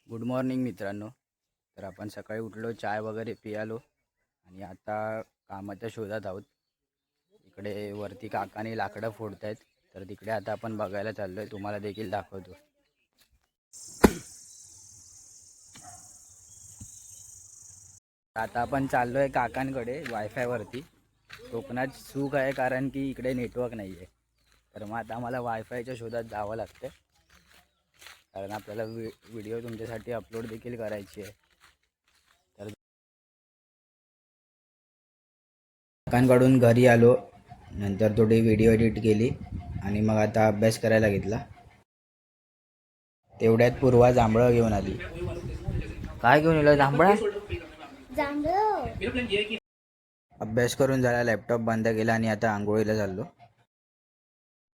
Good morning मित्रांनो. तर आपण सकाळी उठलो, चाय वगैरे पियालो आणि आता कामाच्या शोधात आहोत. इकडे वरती काकाने लाकडं फोडत आहेत, तर तिकडे आता आपण बघायला चाललो आहे. तुम्हाला देखील दाखवतो. आता आपण चाललो आहे काकांकडे वायफायवरती. कोकणात सुख आहे कारण की इकडे नेटवर्क नाही आहे. तर मग आता आम्हाला वायफायच्या शोधात जावं लागतं, कारण आपल्याला व्हिडिओ तुमच्यासाठी अपलोड देखील करायची आहे. तर काकांकडून घरी आलो, नंतर थोडी व्हिडिओ एडिट केली आणि मग आता अभ्यास करायला घेतला. तेवढ्यात पूर्वा जांभळं घेऊन आली. काय घेऊन आलं? जांभळा. अभ्यास करून झाला, लॅपटॉप बंद केला आणि आता आंघोळीला चाललो.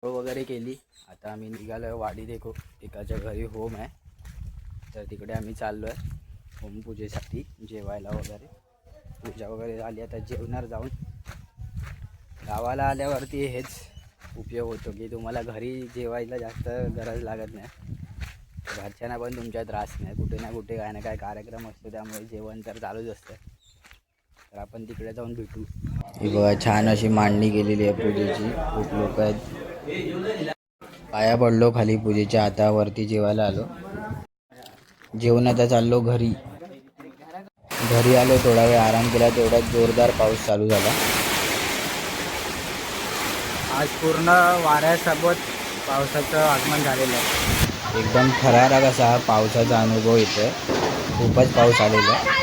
वगैरे केली. आता आम्ही निघालो वाडी देखो, एकाच्या घरी होम आहे, तर तिकडे आम्ही चाललो आहे होम पूजेसाठी जेवायला वगैरे. पूजा वगैरे झाली, आता जेवणार जाऊन. गावाला आल्यावरती हेच उपयोग होतो की तुम्हाला घरी जेवायला जास्त गरज लागत नाही, घरच्यांना पण तुमच्या त्रास नाही. कुठे ना कुठे काय ना काय कार्यक्रम असतो, त्यामुळे जेवण तर चालूच असतं. तर आपण तिकडे जाऊन भेटू. ही बघा, छान अशी मांडणी केलेली आहे पूजेची. खूप लोक आहेत. पाया पडलो खाली पूजेच्या, हातावरती जेवायला आलो. जेवण आता चाललो घरी. घरी आलो, थोडा वेळ आराम केला, तेवढ्यात जोरदार पाऊस चालू झाला. आज पूर्ण वाऱ्यासोबत पावसाचं आगमन झालेलं आहे. एकदम थरारक असा पावसाचा अनुभव येतोय. खूपच पाऊस आलेला आहे.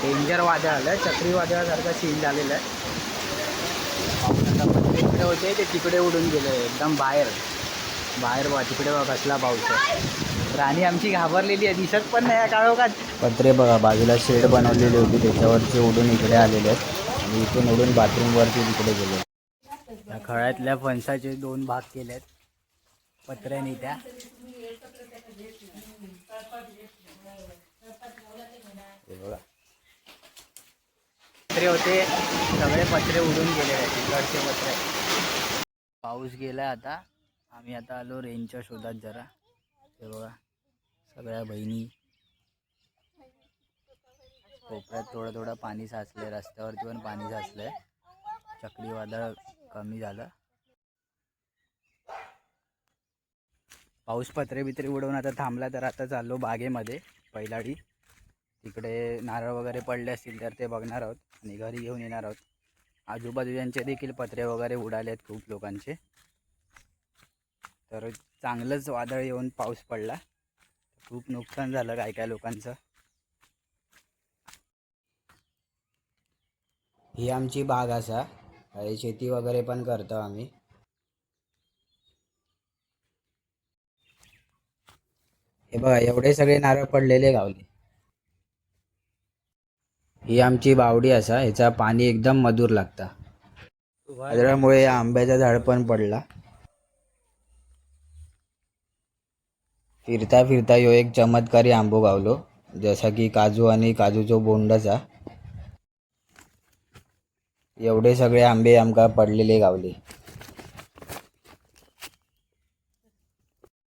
डेंजर वादळ आलं, चक्रीवादळासारखं सीन झालेलं आहे. पाऊस आता तिकडे होते ते तिकडे उडून गेले, एकदम बाहेर बघा, तिकडे बघा कसला पाऊस आहे. राणी आमची घाबरलेली आहे, दिसत पण नाही काळोखात. पत्रे बघा, बाजूला शेड बनवलेली होती त्याच्यावरची उडून इकडे आलेले आहेत आणि इथून उडून बाथरूमवरती तिकडे गेले. या खळ्यातल्या फणसाचे 2 भाग केलेत पत्र्याने. त्या बघा, पत्रे होते, सगळे पत्रे उडून गेले आहेत, तिकडचे पत्रे. पाऊस गेला आता. आम्ही आता आलो रेंजच्या शोधात जरा. हे बघा, सगळ्या बहिणी. कोपऱ्यात थोडं थोडं पाणी साचलंय, रस्त्यावरती पण पाणी साचलंय. चक्रीवादळ कमी झालं. पाऊस पत्रे बित्रे उडवून आता थांबला, तर आता चाललो बागेमध्ये पहिलाडी. तिकडे नारळ वगैरे पडले असतील तर ते बघणार आहोत आणि घरी घेऊन येणार आहोत. आजूबाजूच्यांचे देखील पत्रे वगैरे उडाले आहेत खूप लोकांचे. तर चांगलंच वादळ येऊन पाऊस पडला, खूप नुकसान झालं काय काय लोकांचं. ही आमची बाग असा, शेती वगैरे पण करतो आम्ही. हे बघा, एवढे सगळे नारळ पडलेले गावले. ही आमची बावडी असा, ह्याचा पाणी एकदम मधुर लागता. वादळामुळे या आंब्याचा झाड पण पडला. फिरता फिरता यो एक चमत्कारी आंबो गावलो, जसा की काजू आणि काजूचो बोंडाचा. एवढे सगळे आंबे आमका पडलेले गावले.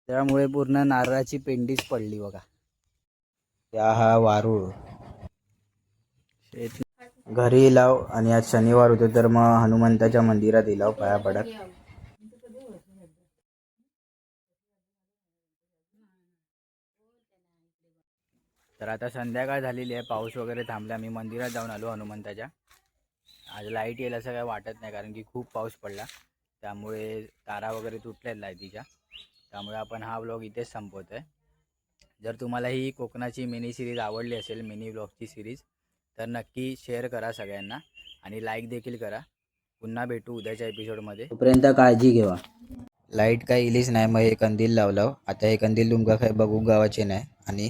त्यामुळे पूर्ण नारळाची पेंडीच पडली बघा. त्या हा वारूळ. घरी लाव आणि आज शनिवार होते, तर मग हनुमंताच्या मंदिरात इलाव पाया पडत. तर आता संध्याकाळ झालेली आहे, पाऊस वगैरे थांबला. मी मंदिरात जाऊन आलो हनुमंताच्या. आज लाईट येईल असं काही वाटत नाही, कारण की खूप पाऊस पडला, त्यामुळे तारा वगैरे तुटल्या लाईटीच्या. त्यामुळे आपण हा व्लॉग इथेच संपवतो आहे. जर तुम्हाला ही कोकणाची मिनी सिरीज आवडली असेल, मिनी व्लॉगची सिरीज, तर नक्की शेअर करा सगळ्यांना आणि लाईक देखील करा. पुन्हा भेटू उद्याच्या एपिसोडमध्ये. तोपर्यंत काळजी घेवा. लाईट काय इलीच नाही, मग हे कंदील लावलं. आता हे कंदील तुमका काय बघू गावाचे नाही आणि